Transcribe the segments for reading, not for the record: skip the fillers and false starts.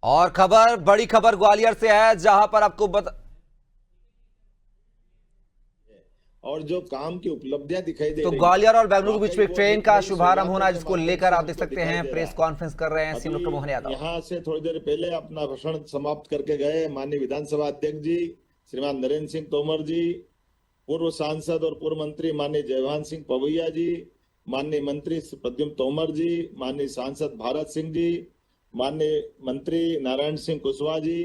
और बड़ी खबर ग्वालियर से है, जहां पर आपको और जो काम की उपलब्धियां दिखाई दे तो रही ग्वालियर और बेंगलुरु के बीच वाकई में एक वो ट्रेन एक का नई शुभारंभ होना सौगातों है, के जिसको माध्यम लेकर से आप देख हमको सकते दिखाई हैं दे रहा प्रेस है। कॉन्फ्रेंस कर रहे हैं सीएम अभी डॉक्टर मोहन यादव। यहाँ से थोड़ी देर पहले अपना भाषण समाप्त करके गए माननीय विधानसभा अध्यक्ष जी श्रीमान नरेंद्र सिंह तोमर जी, पूर्व सांसद और पूर्व मंत्री माननीय जयभान सिंह पवैया जी, माननीय मंत्री प्रद्युम्न तोमर जी, माननीय सांसद भारत सिंह जी, माननीय मंत्री नारायण सिंह कुशवाहा जी,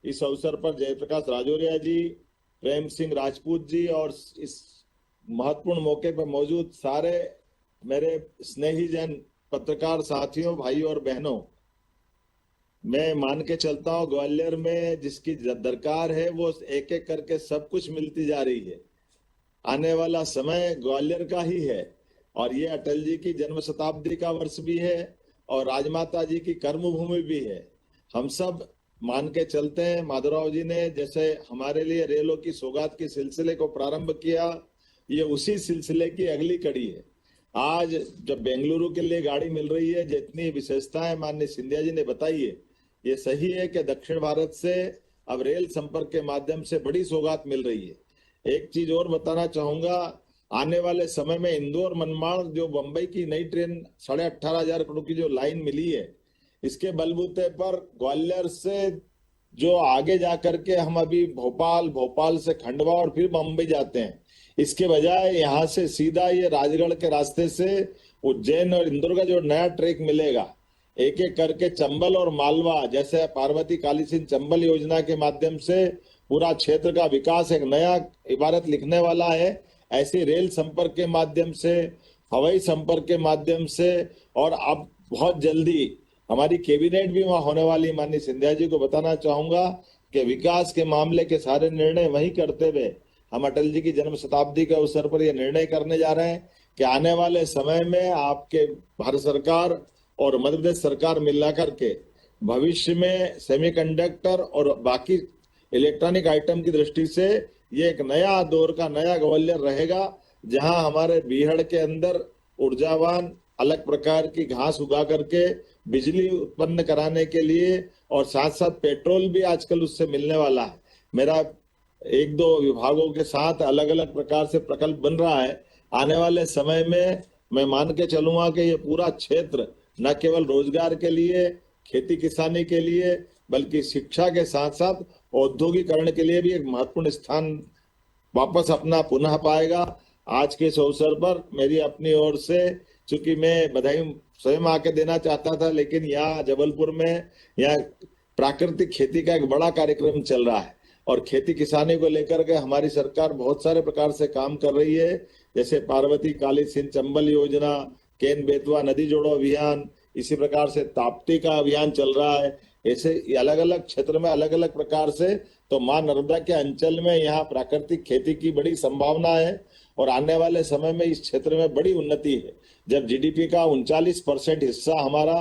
इस अवसर पर जयप्रकाश राजौरिया जी, प्रेम सिंह राजपूत जी और इस महत्वपूर्ण मौके पर मौजूद सारे मेरे स्नेही जन पत्रकार साथियों, भाइयों और बहनों, मैं मान के चलता हूँ ग्वालियर में जिसकी दरकार है वो एक एक करके सब कुछ मिलती जा रही है। आने वाला समय ग्वालियर का ही है और ये अटल जी की जन्म शताब्दी का वर्ष भी है और राजमाता जी की कर्मभूमि भी है। हम सब मान के चलते हैं, माधवराव जी ने जैसे हमारे लिए रेलों की सौगात के सिलसिले को प्रारंभ किया, ये उसी सिलसिले की अगली कड़ी है। आज जब बेंगलुरु के लिए गाड़ी मिल रही है, जितनी विशेषताएं माननीय सिंधिया जी ने बताई है, ये सही है कि दक्षिण भारत से अब रेल संपर्क के माध्यम से बड़ी सौगात मिल रही है। एक चीज और बताना चाहूंगा, आने वाले समय में इंदौर मनमाड़ जो बंबई की नई ट्रेन 18,500 करोड़ की जो लाइन मिली है, इसके बलबूते पर ग्वालियर से जो आगे जा करके हम अभी भोपाल, भोपाल से खंडवा और फिर बम्बई जाते हैं, इसके बजाय यहाँ से सीधा ये राजगढ़ के रास्ते से उज्जैन और इंदौर का जो नया ट्रैक मिलेगा, एक एक करके चंबल और मालवा, जैसे पार्वती काली सिंह चंबल योजना के माध्यम से पूरा क्षेत्र का विकास एक नया इबारत लिखने वाला है। ऐसे रेल संपर्क के माध्यम से, हवाई संपर्क के माध्यम से, और अब बहुत जल्दी हमारी कैबिनेट भी वहां होने वाली। माननीय सिंधिया जी को बताना चाहूंगा कि विकास के मामले के सारे निर्णय वही करते हुए हम अटल जी की जन्म शताब्दी के अवसर पर यह निर्णय करने जा रहे हैं कि आने वाले समय में आपके भारत सरकार और मध्य प्रदेश सरकार मिला करके भविष्य में सेमीकंडक्टर और बाकी इलेक्ट्रॉनिक आइटम की दृष्टि से ये एक नया दौर का नया ग्वालियर रहेगा, जहां हमारे बीहड़ के अंदर ऊर्जावान अलग प्रकार की घास उगा करके बिजली उत्पन्न कराने के लिए और साथ साथ पेट्रोल भी आजकल उससे मिलने वाला है। मेरा एक दो विभागों के साथ अलग अलग प्रकार से प्रकल्प बन रहा है। आने वाले समय में मैं मान के चलूंगा कि ये पूरा क्षेत्र न केवल रोजगार के लिए, खेती किसानी के लिए, बल्कि शिक्षा के साथ साथ औद्योगिकरण के लिए भी एक महत्वपूर्ण स्थान वापस अपना पुनः पाएगा। आज के इस अवसर पर मेरी अपनी ओर से, चूंकि मैं बधाई स्वयं आके देना चाहता था, लेकिन यहाँ जबलपुर में यहाँ प्राकृतिक खेती का एक बड़ा कार्यक्रम चल रहा है और खेती किसानी को लेकर के हमारी सरकार बहुत सारे प्रकार से काम कर रही है, जैसे पार्वती काली सिंध चंबल योजना, केन बेतवा नदी जोड़ो अभियान, इसी प्रकार से ताप्ती का अभियान चल रहा है। ऐसे अलग अलग क्षेत्र में अलग अलग प्रकार से तो मां नर्मदा के अंचल में यहाँ प्राकृतिक खेती की बड़ी संभावना है और आने वाले समय में इस क्षेत्र में बड़ी उन्नति है। जब जीडीपी का 39% हिस्सा हमारा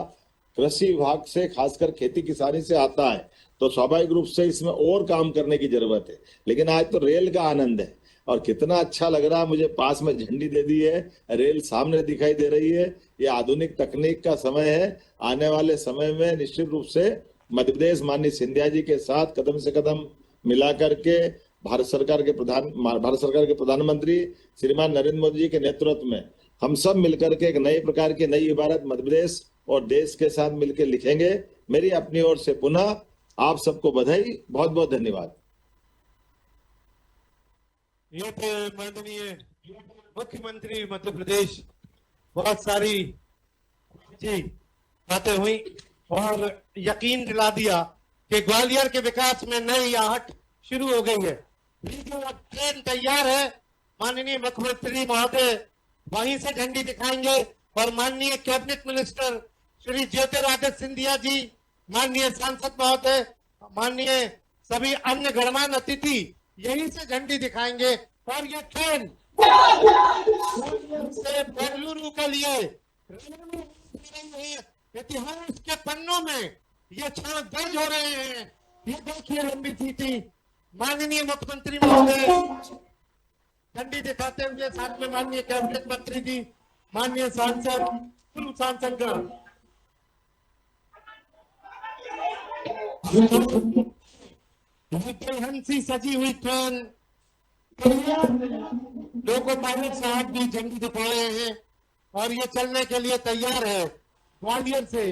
कृषि विभाग से, खासकर खेती किसानी से आता है, तो स्वाभाविक रूप से इसमें और काम करने की जरूरत है। लेकिन आज तो रेल का आनंद है और कितना अच्छा लग रहा है मुझे, पास में झंडी दे दी है, रेल सामने दिखाई दे रही है। ये आधुनिक तकनीक का समय है। आने वाले समय में निश्चित रूप से मध्य प्रदेश माननीय सिंधिया जी के साथ कदम से कदम मिला करके भारत सरकार के प्रधानमंत्री श्रीमान नरेंद्र मोदी जी के नेतृत्व में हम सब मिलकर के एक नए प्रकार की नई इबारत मध्य प्रदेश और देश के साथ मिलकर लिखेंगे। मेरी अपनी ओर से पुनः आप सबको बधाई, बहुत बहुत धन्यवाद। ये थे माननीय मुख्यमंत्री मध्य प्रदेश। बहुत सारी जी बातें हुई और यकीन दिला दिया कि ग्वालियर के विकास में नई आहट शुरू हो गई है। जो ट्रेन तैयार है, माननीय मुख्यमंत्री महोदय वहीं से झंडी दिखाएंगे और माननीय कैबिनेट मिनिस्टर श्री ज्योतिरादित्य सिंधिया जी, माननीय सांसद महोदय, माननीय सभी अन्य गणमान्य अतिथि यहीं से झंडी दिखाएंगे और ये ट्रेन से बेंगलुरु के लिए इतिहास के पन्नों में ये क्षण दर्ज हो रहे हैं। ये देखिए लंबी थी माननीय मुख्यमंत्री महोदय झंडी दिखाते हुए, साथ में माननीय कैबिनेट मंत्री जी, माननीय सांसद, पूर्व सांसद। हंसी सजी हुई ट्रेन लोको पायलट साहब भी झंडी दिखा रहे हैं और ये चलने के लिए तैयार है। ग्वालियर से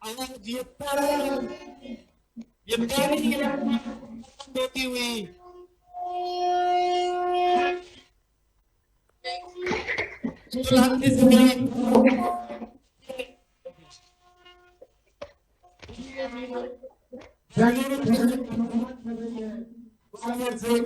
आज ये देती हुई ग्वालियर से